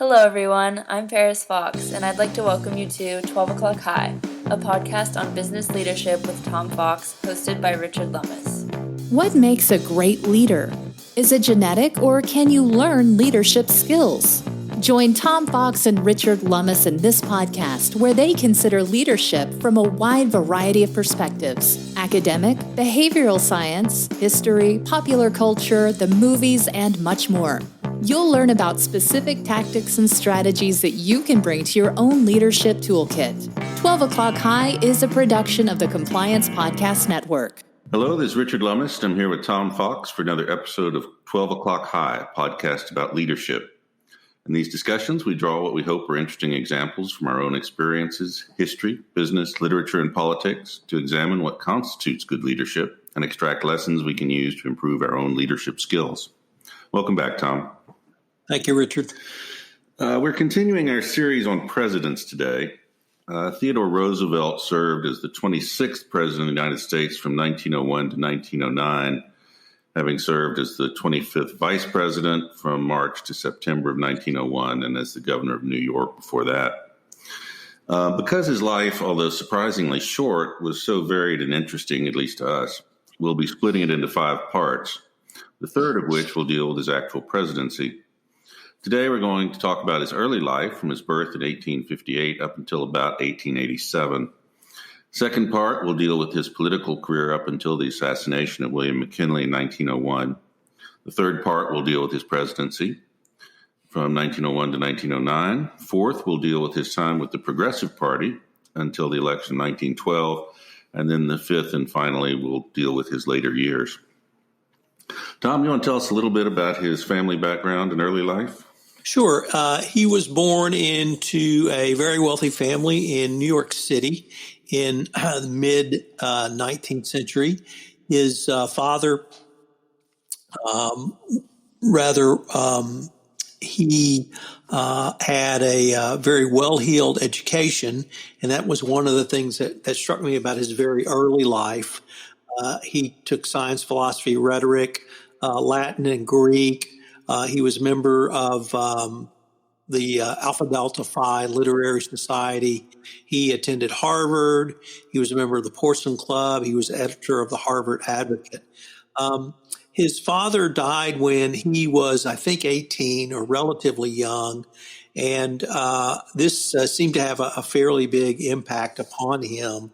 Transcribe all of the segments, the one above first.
Hello everyone, I'm Paris Fox, and I'd like to welcome you to 12 O'Clock High, a podcast on business leadership with Tom Fox, hosted by Richard Lummis. What makes a great leader? Is it genetic, or can you learn leadership skills? Join Tom Fox and Richard Lummis in this podcast, where they consider leadership from a wide variety of perspectives: academic, behavioral science, history, popular culture, the movies, and much more. You'll learn about specific tactics and strategies that you can bring to your own leadership toolkit. 12 O'Clock High is a production of the Compliance Podcast Network. Hello, this is Richard Lummis. I'm here with Tom Fox for another episode of 12 O'Clock High, a podcast about leadership. In these discussions, we draw what we hope are interesting examples from our own experiences, history, business, literature, and politics to examine what constitutes good leadership and extract lessons we can use to improve our own leadership skills. Welcome back, Tom. Thank you, Richard. We're continuing our series on presidents today. Theodore Roosevelt served as the 26th president of the United States from 1901 to 1909, having served as the 25th vice president from March to September of 1901 and as the governor of New York before that. Because his life, although surprisingly short, was so varied and interesting, at least to us, we'll be splitting it into 5 parts, the third of which will deal with his actual presidency. Today, we're going to talk about his early life from his birth in 1858 up until about 1887. Second part will deal with his political career up until the assassination of William McKinley in 1901. The third part will deal with his presidency from 1901 to 1909. Fourth will deal with his time with the Progressive Party until the election of 1912. And then the fifth and finally will deal with his later years. Tom, you want to tell us a little bit about his family background and early life? Sure. He was born into a very wealthy family in New York City in the mid-19th century. His father, he had a very well-heeled education, and that was one of the things that struck me about his very early life. He took science, philosophy, rhetoric, Latin, and Greek. He was a member of the Alpha Delta Phi Literary Society. He attended Harvard. He was a member of the Porcelain Club. He was editor of the Harvard Advocate. His father died when he was, I think, 18 or relatively young, and this seemed to have a fairly big impact upon him.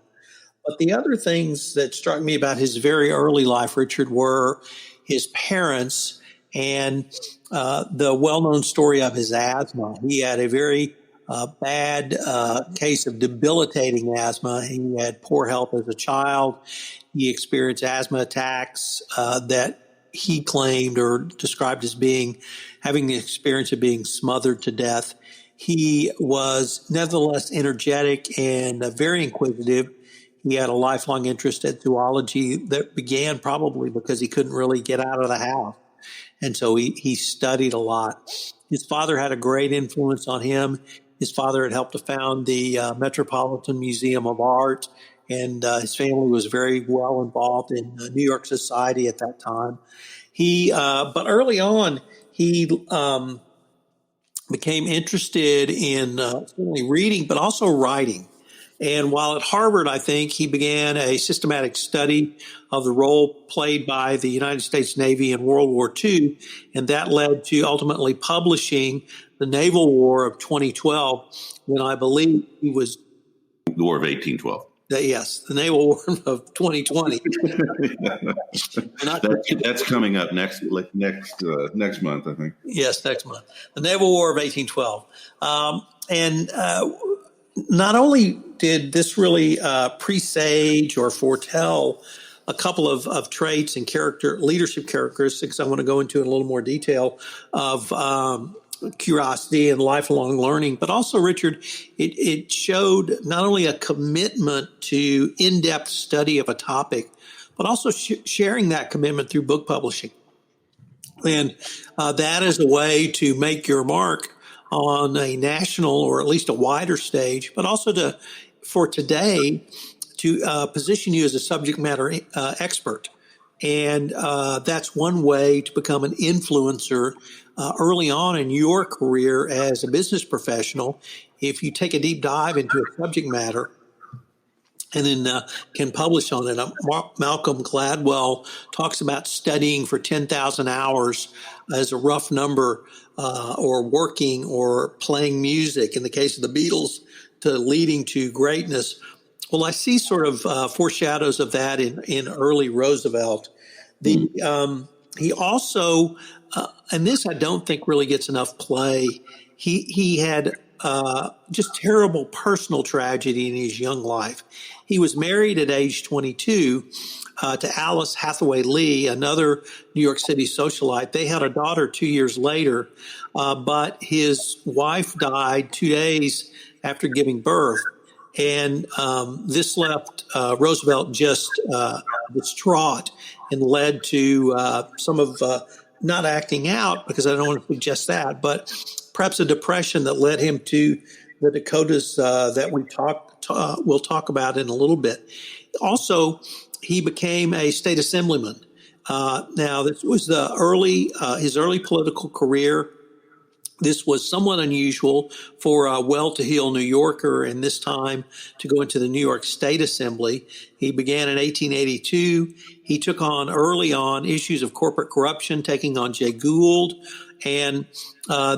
But the other things that struck me about his very early life, Richard, were his parents and the well-known story of his asthma. He had a very bad case of debilitating asthma. He had poor health as a child. He experienced asthma attacks that he claimed or described as having the experience of being smothered to death. He was nevertheless energetic and very inquisitive. He had a lifelong interest in zoology that began probably because he couldn't really get out of the house. And so he studied a lot. His father had a great influence on him. His father had helped to found the Metropolitan Museum of Art, and his family was very well involved in New York society at that time. But early on, he became interested in certainly reading, but also writing. And while at Harvard, I think he began a systematic study of the role played by the United States Navy in World War II, and that led to ultimately publishing the Naval War of 2012, when I believe he was... The War of 1812. Yes, the Naval War of 2020. That's coming up next month, I think. Yes, next month. The Naval War of 1812. Not only did this really presage or foretell a couple of traits and leadership characteristics I want to go into in a little more detail of curiosity and lifelong learning, but also, Richard, it showed not only a commitment to in-depth study of a topic, but also sharing that commitment through book publishing. And that is a way to make your mark on a national or at least a wider stage, but also for today to position you as a subject matter expert. And that's one way to become an influencer early on in your career as a business professional, if you take a deep dive into a subject matter and then can publish on it. Malcolm Gladwell talks about studying for 10,000 hours as a rough number, or working or playing music, in the case of the Beatles, to leading to greatness. Well, I see sort of foreshadows of that in early Roosevelt. He also, and this I don't think really gets enough play, he had just terrible personal tragedy in his young life. He was married at age 22 to Alice Hathaway Lee, another New York City socialite. They had a daughter 2 years later, but his wife died 2 days after giving birth. And this left Roosevelt just distraught and led to some of not acting out, because I don't want to suggest that, but perhaps a depression that led him to the Dakotas that we'll talk about in a little bit. Also, he became a state assemblyman. Now, this was his early political career. This was somewhat unusual for a well-to-heel New Yorker in this time to go into the New York State Assembly. He began in 1882. He took on early on issues of corporate corruption, taking on Jay Gould, and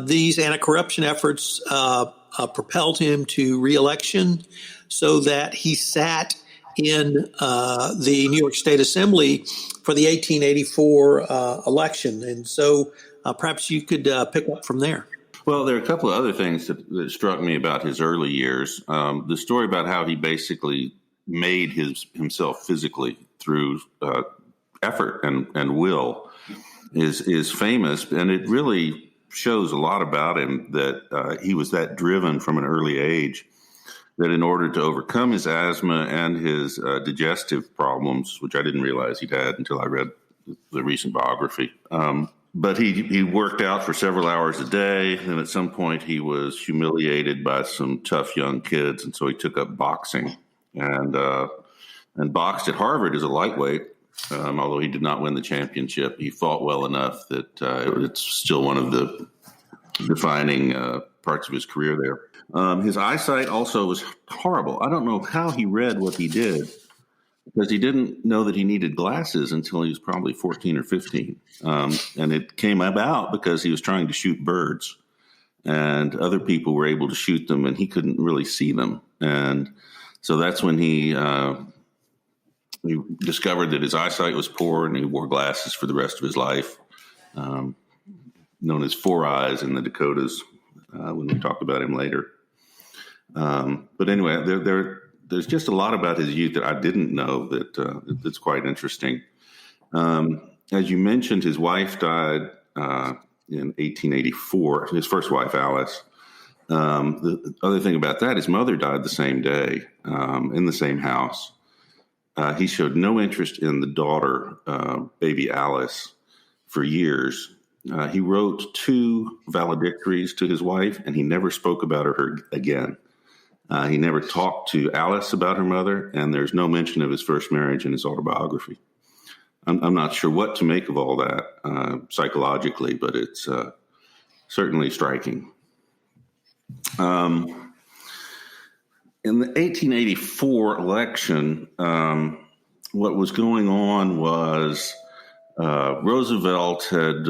these anti-corruption efforts propelled him to re-election, so that he sat in the New York State Assembly for the 1884 election. And so perhaps you could pick up from there. Well, there are a couple of other things that struck me about his early years. The story about how he basically made himself physically through effort and will is famous, and it really shows a lot about him, that he was that driven from an early age, that in order to overcome his asthma and his digestive problems, which I didn't realize he'd had until I read the recent biography, but he worked out for several hours a day, and at some point he was humiliated by some tough young kids, and so he took up boxing and boxed at Harvard as a lightweight. Although he did not win the championship, he fought well enough that it's still one of the defining parts of his career there. His eyesight also was horrible. I don't know how he read what he did, because he didn't know that he needed glasses until he was probably 14 or 15. And it came about because he was trying to shoot birds, and other people were able to shoot them, and he couldn't really see them. And so that's when he discovered that his eyesight was poor, and he wore glasses for the rest of his life, known as forays in the Dakotas, when we talk about him later. But anyway, there's just a lot about his youth that I didn't know that's quite interesting. As you mentioned, his wife died in 1884, his first wife, Alice. The other thing about that, his mother died the same day in the same house. He showed no interest in the daughter, baby Alice, for years. He wrote 2 valedictories to his wife, and he never spoke about her again. He never talked to Alice about her mother, and there's no mention of his first marriage in his autobiography. I'm not sure what to make of all that psychologically, but it's certainly striking. In the 1884 election, what was going on was Roosevelt had,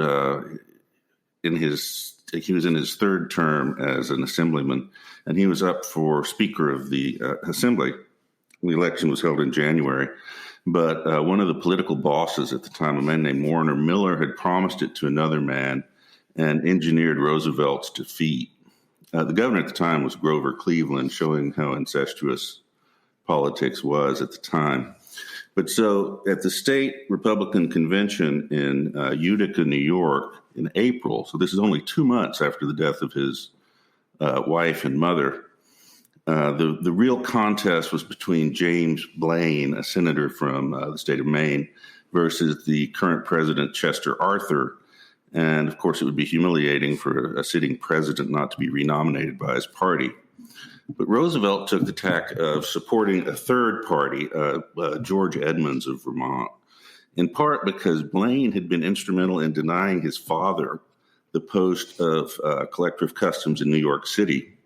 he was in his third term as an assemblyman, and he was up for Speaker of the Assembly. The election was held in January, but one of the political bosses at the time, a man named Warner Miller, had promised it to another man and engineered Roosevelt's defeat. The governor at the time was Grover Cleveland, showing how incestuous politics was at the time. But so at the state Republican convention in Utica, New York, in April, so this is only 2 months after the death of his wife and mother, the real contest was between James Blaine, a senator from the state of Maine, versus the current president, Chester Arthur. And, of course, it would be humiliating for a sitting president not to be renominated by his party. But Roosevelt took the tack of supporting a third party, George Edmunds of Vermont, in part because Blaine had been instrumental in denying his father the post of collector of customs in New York City,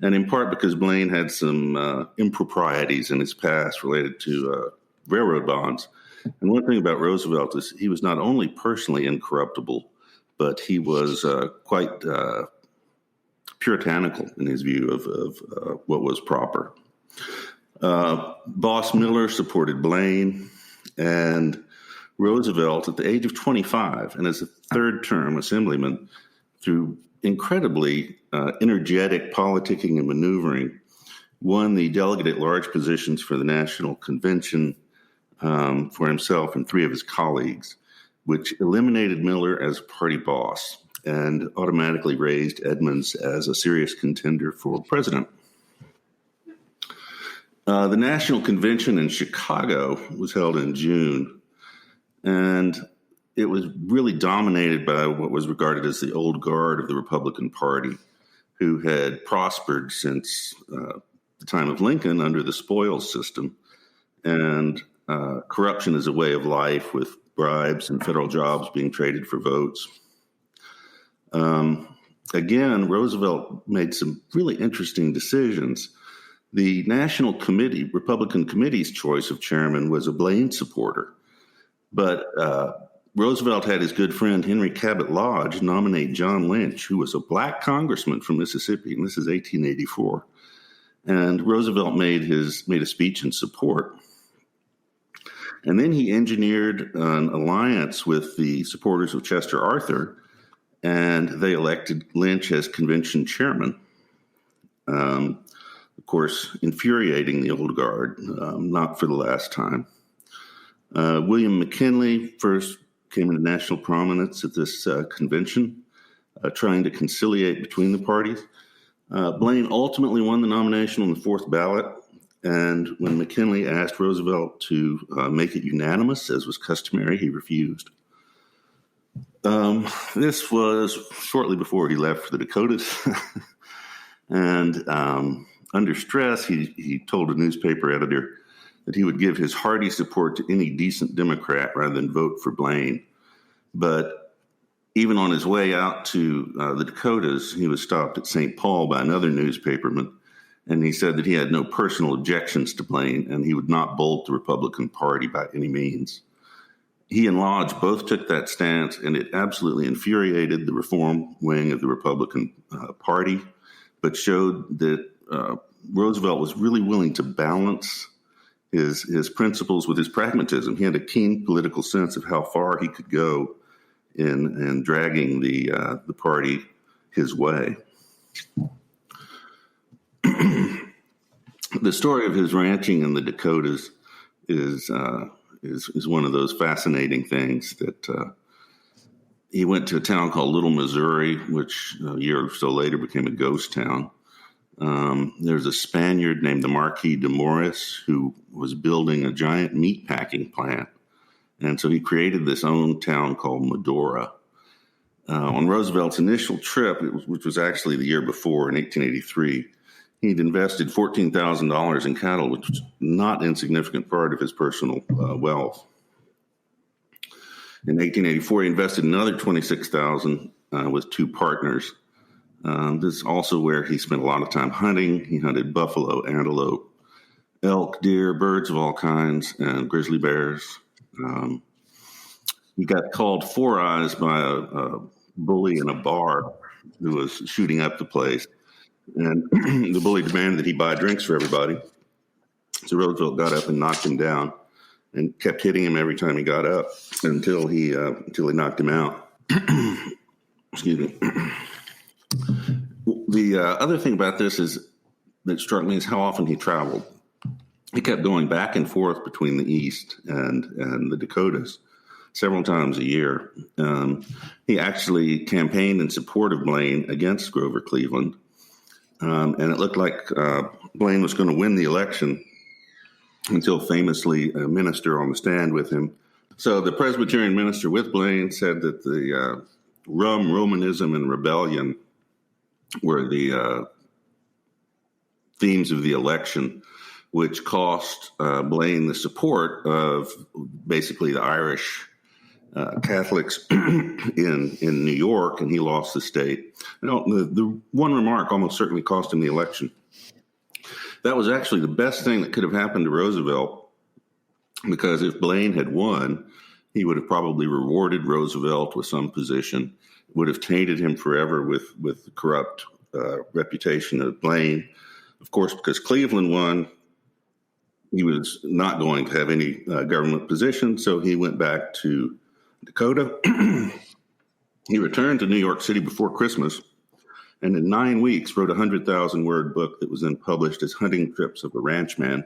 and in part because Blaine had some improprieties in his past related to railroad bonds. And one thing about Roosevelt is he was not only personally incorruptible, but he was quite puritanical in his view of what was proper. Boss Miller supported Blaine, and Roosevelt, at the age of 25, and as a third-term assemblyman, through incredibly energetic politicking and maneuvering, won the delegate at large positions for the National Convention for himself and three of his colleagues, which eliminated Miller as party boss and automatically raised Edmunds as a serious contender for president. The National Convention in Chicago was held in June, and it was really dominated by what was regarded as the old guard of the Republican Party, who had prospered since the time of Lincoln under the spoils system, and corruption as a way of life, with bribes and federal jobs being traded for votes. Again, Roosevelt made some really interesting decisions. The National Committee, Republican Committee's choice of chairman was a Blaine supporter, but Roosevelt had his good friend Henry Cabot Lodge nominate John Lynch, who was a black congressman from Mississippi, and this is 1884. And Roosevelt made a speech in support. And then he engineered an alliance with the supporters of Chester Arthur, and they elected Lynch as convention chairman. Of course, infuriating the old guard, not for the last time. William McKinley first came into national prominence at this convention, trying to conciliate between the parties. Blaine ultimately won the nomination on the fourth ballot, and when McKinley asked Roosevelt to make it unanimous, as was customary, he refused. This was shortly before he left for the Dakotas, and under stress, he told a newspaper editor that he would give his hearty support to any decent Democrat rather than vote for Blaine. But even on his way out to the Dakotas, he was stopped at St. Paul by another newspaperman, and he said that he had no personal objections to Blaine, and he would not bolt the Republican Party by any means. He and Lodge both took that stance, and it absolutely infuriated the reform wing of the Republican Party, but showed that Roosevelt was really willing to balance his principles with his pragmatism. He had a keen political sense of how far he could go in dragging the party his way. The story of his ranching in the Dakotas is one of those fascinating things that he went to a town called Little Missouri, which a year or so later became a ghost town. There's a Spaniard named the Marquis de Morris who was building a giant meat packing plant. And so he created this own town called Medora. On Roosevelt's initial trip, which was actually the year before in 1883, he'd invested $14,000 in cattle, which was not an insignificant part of his personal wealth. In 1884, he invested another $26,000 with two partners. This is also where he spent a lot of time hunting. He hunted buffalo, antelope, elk, deer, birds of all kinds, and grizzly bears. He got called forays by a bully in a bar who was shooting up the place. And the bully demanded that he buy drinks for everybody. So Roosevelt got up and knocked him down and kept hitting him every time he got up until he knocked him out. Excuse me. The other thing about this that struck me is how often he traveled. He kept going back and forth between the East and the Dakotas several times a year. He actually campaigned in support of Blaine against Grover Cleveland. And it looked like Blaine was going to win the election until famously a minister on the stand with him. So the Presbyterian minister with Blaine said that the rum, Romanism, and rebellion were the themes of the election, which cost Blaine the support of basically the Irish Catholics in New York, and he lost the state. The one remark almost certainly cost him the election. That was actually the best thing that could have happened to Roosevelt, because if Blaine had won, he would have probably rewarded Roosevelt with some position, would have tainted him forever with the corrupt reputation of Blaine. Of course, because Cleveland won, he was not going to have any government position, so he went back to Dakota. He returned to New York City before Christmas, and in 9 weeks wrote a 100,000-word book that was then published as Hunting Trips of a Ranchman.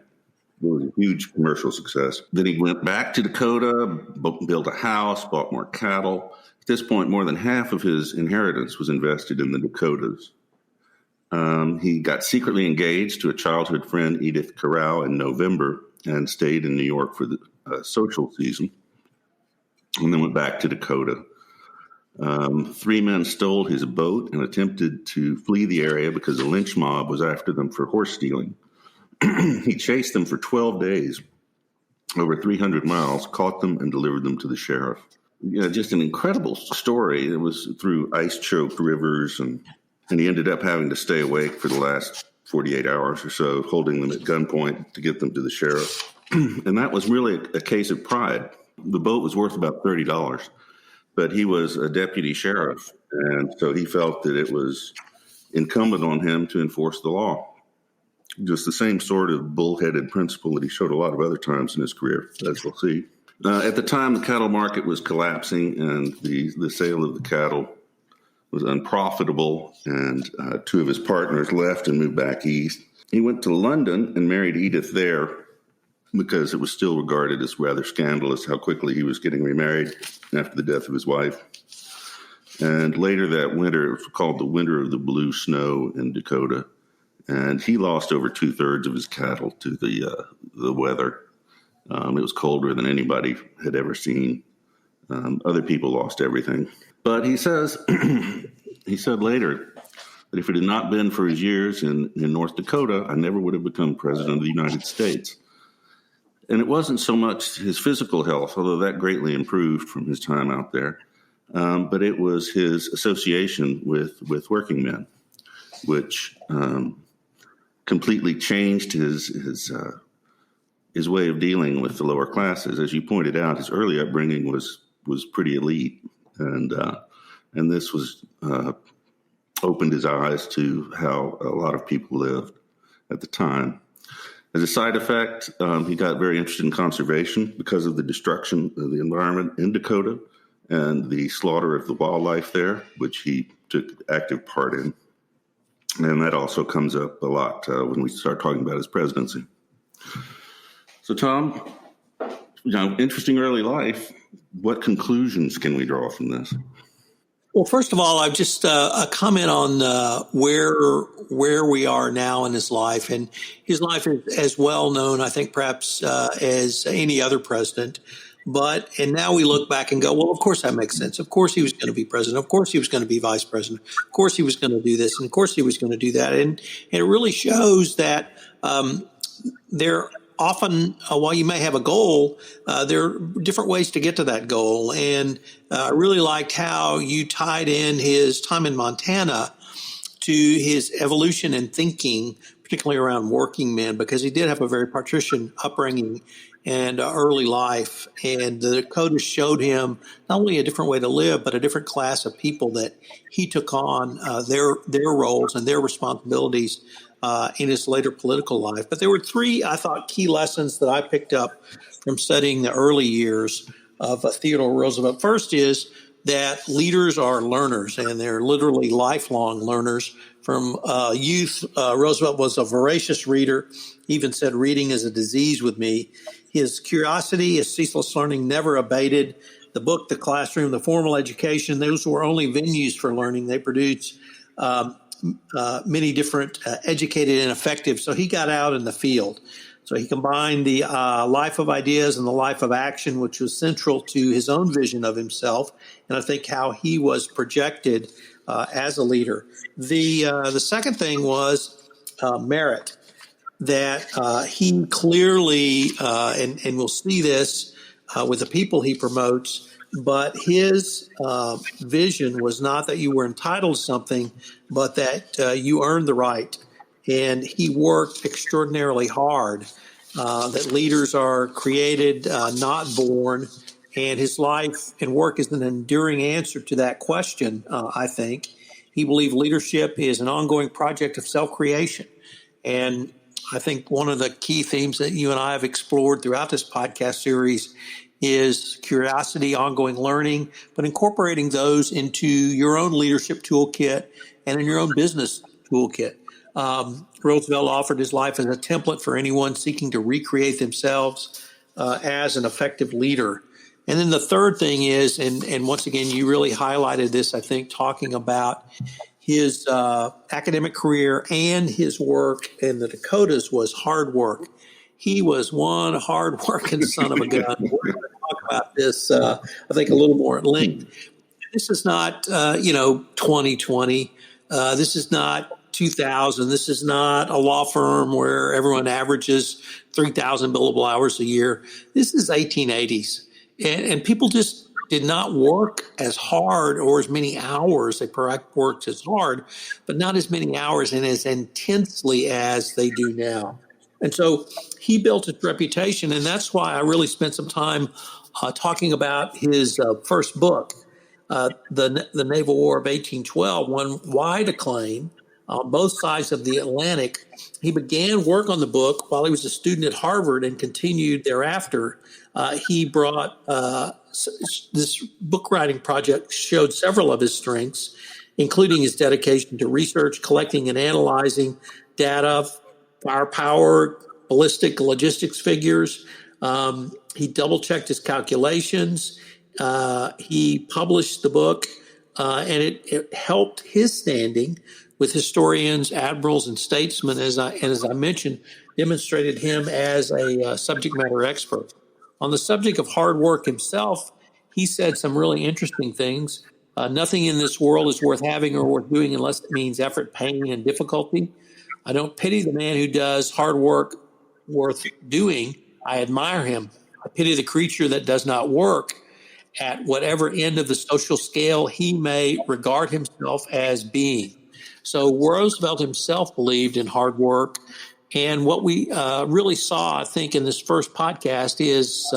It was a huge commercial success. Then he went back to Dakota, built a house, bought more cattle. At this point, more than half of his inheritance was invested in the Dakotas. He got secretly engaged to a childhood friend, Edith Corral, in November, and stayed in New York for the social season, and then went back to Dakota. 3 men stole his boat and attempted to flee the area because a lynch mob was after them for horse stealing. He chased them for 12 days, over 300 miles, caught them, and delivered them to the sheriff. Just an incredible story. It was through ice-choked rivers, and he ended up having to stay awake for the last 48 hours or so, holding them at gunpoint to get them to the sheriff. And that was really a case of pride. The boat was worth about $30, but he was a deputy sheriff, and so he felt that it was incumbent on him to enforce the law. Just the same sort of bullheaded principle that he showed a lot of other times in his career, as we'll see. At the time, the cattle market was collapsing, and the sale of the cattle was unprofitable, and two of his partners left and moved back east. He went to London and married Edith there because it was still regarded as rather scandalous how quickly he was getting remarried after the death of his wife. And later that winter, it was called the Winter of the Blue Snow in Dakota, and he lost over 2/3 of his cattle to the weather. It was colder than anybody had ever seen. Other people lost everything. But he says, he said later that if it had not been for his years in North Dakota, I never would have become president of the United States. And it wasn't so much his physical health, although that greatly improved from his time out there, but it was his association with working men, which completely changed his way of dealing with the lower classes. As you pointed out, his early upbringing was pretty elite, and this was opened his eyes to how a lot of people lived at the time. As a side effect, he got very interested in conservation because of the destruction of the environment in Dakota and the slaughter of the wildlife there, which he took active part in. And that also comes up a lot when we start talking about his presidency. So, Tom, interesting early life. What conclusions can we draw from this? Well, first of all, I've just a comment on where we are now in his life. And his life is as well known, I think, perhaps as any other president. And now we look back and go, well, of course that makes sense. Of course he was going to be president. Of course he was going to be vice president. Of course he was going to do this. And of course he was going to do that. And it really shows that there often, while you may have a goal, there are different ways to get to that goal. And I really liked how you tied in his time in Montana to his evolution in thinking, particularly around working men, because he did have a very patrician upbringing and early life. And the Dakota showed him not only a different way to live, but a different class of people that he took on their roles and their responsibilities in his later political life. But there were three, I thought, key lessons that I picked up from studying the early years of Theodore Roosevelt. First is that leaders are learners, and they're literally lifelong learners. From youth, Roosevelt was a voracious reader. He even said, reading is a disease with me. His curiosity, his ceaseless learning never abated. The book, the classroom, the formal education, those were only venues for learning. They produced many different educated and effective. So he got out in the field. So he combined the life of ideas and the life of action, which was central to his own vision of himself, and I think how he was projected as a leader. The second thing was merit, that he clearly, and we'll see this with the people he promotes, but his vision was not that you were entitled to something, but that you earned the right. And he worked extraordinarily hard, that leaders are created, not born. And his life and work is an enduring answer to that question, I think. He believed leadership is an ongoing project of self-creation. And I think one of the key themes that you and I have explored throughout this podcast series is curiosity, ongoing learning, but incorporating those into your own leadership toolkit and in your own business toolkit. Roosevelt offered his life as a template for anyone seeking to recreate themselves as an effective leader. And then the third thing is, and once again, you really highlighted this, I think, talking about his academic career and his work in the Dakotas was hard work. He was one hard-working son of a gun. We're going to talk about this, I think, a little more at length. This is not, 2020. This is not 2000. This is not a law firm where everyone averages 3,000 billable hours a year. This is 1880s. And people just did not work as hard or as many hours. They perhaps worked as hard, but not as many hours and as intensely as they do now. And so he built his reputation, and that's why I really spent some time talking about his first book, the Naval War of 1812, won wide acclaim on both sides of the Atlantic. He began work on the book while he was a student at Harvard and continued thereafter. He brought this book writing project showed several of his strengths, including his dedication to research, collecting and analyzing data, firepower, ballistic logistics figures. He double-checked his calculations. He published the book, and it helped his standing with historians, admirals, and statesmen, as I mentioned, demonstrated him as a subject matter expert. On the subject of hard work himself, he said some really interesting things. Nothing in this world is worth having or worth doing unless it means effort, pain, and difficulty. I don't pity the man who does hard work worth doing. I admire him. I pity the creature that does not work at whatever end of the social scale he may regard himself as being. So Roosevelt himself believed in hard work. And what we really saw, I think, in this first podcast is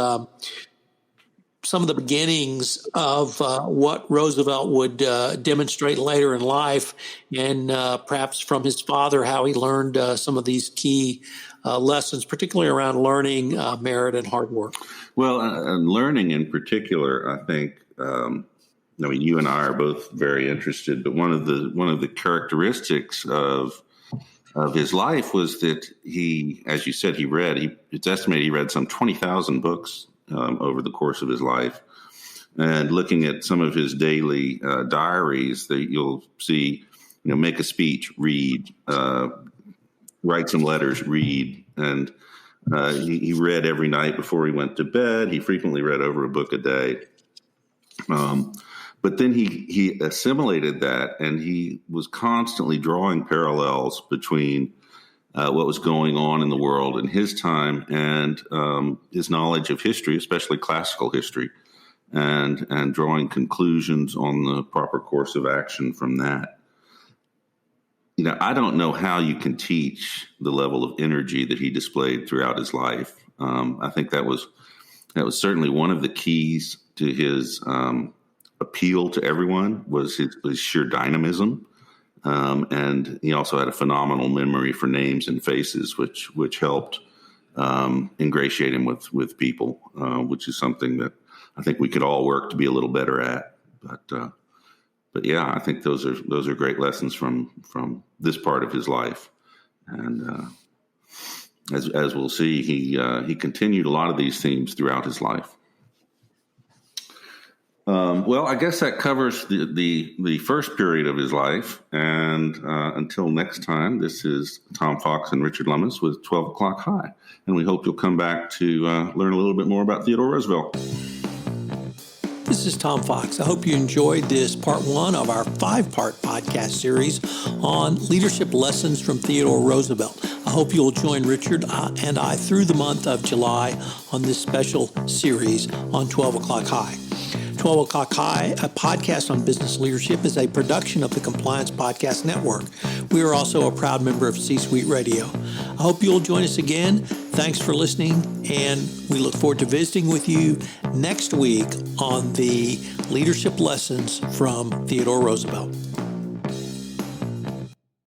some of the beginnings of what Roosevelt would demonstrate later in life, and perhaps from his father, how he learned some of these key lessons, particularly around learning, merit, and hard work. Well, and learning in particular, I think, you and I are both very interested, but one of the characteristics of his life was that he, as you said, it's estimated he read some 20,000 books over the course of his life. And looking at some of his daily diaries, that you'll see, make a speech, read, write some letters, read. And he read every night before he went to bed. He frequently read over a book a day. But then he assimilated that, and he was constantly drawing parallels between what was going on in the world in his time and his knowledge of history, especially classical history, and drawing conclusions on the proper course of action from that. I don't know how you can teach the level of energy that he displayed throughout his life. I think that was certainly one of the keys to his appeal to everyone was his sheer dynamism. And he also had a phenomenal memory for names and faces, which helped ingratiate him with people, which is something that I think we could all work to be a little better at. But yeah, I think those are great lessons from this part of his life. And as we'll see, he continued a lot of these themes throughout his life. Well, I guess that covers the first period of his life. And until next time, this is Tom Fox and Richard Lummis with 12 O'Clock High. And we hope you'll come back to learn a little bit more about Theodore Roosevelt. This is Tom Fox. I hope you enjoyed this part one of our 5-part podcast series on leadership lessons from Theodore Roosevelt. I hope you'll join Richard and I through the month of July on this special series on 12 O'Clock High. 12 O'Clock High, a podcast on business leadership, is a production of the Compliance Podcast Network. We are also a proud member of C-Suite Radio. I hope you'll join us again. Thanks for listening, and we look forward to visiting with you next week on the leadership lessons from Theodore Roosevelt.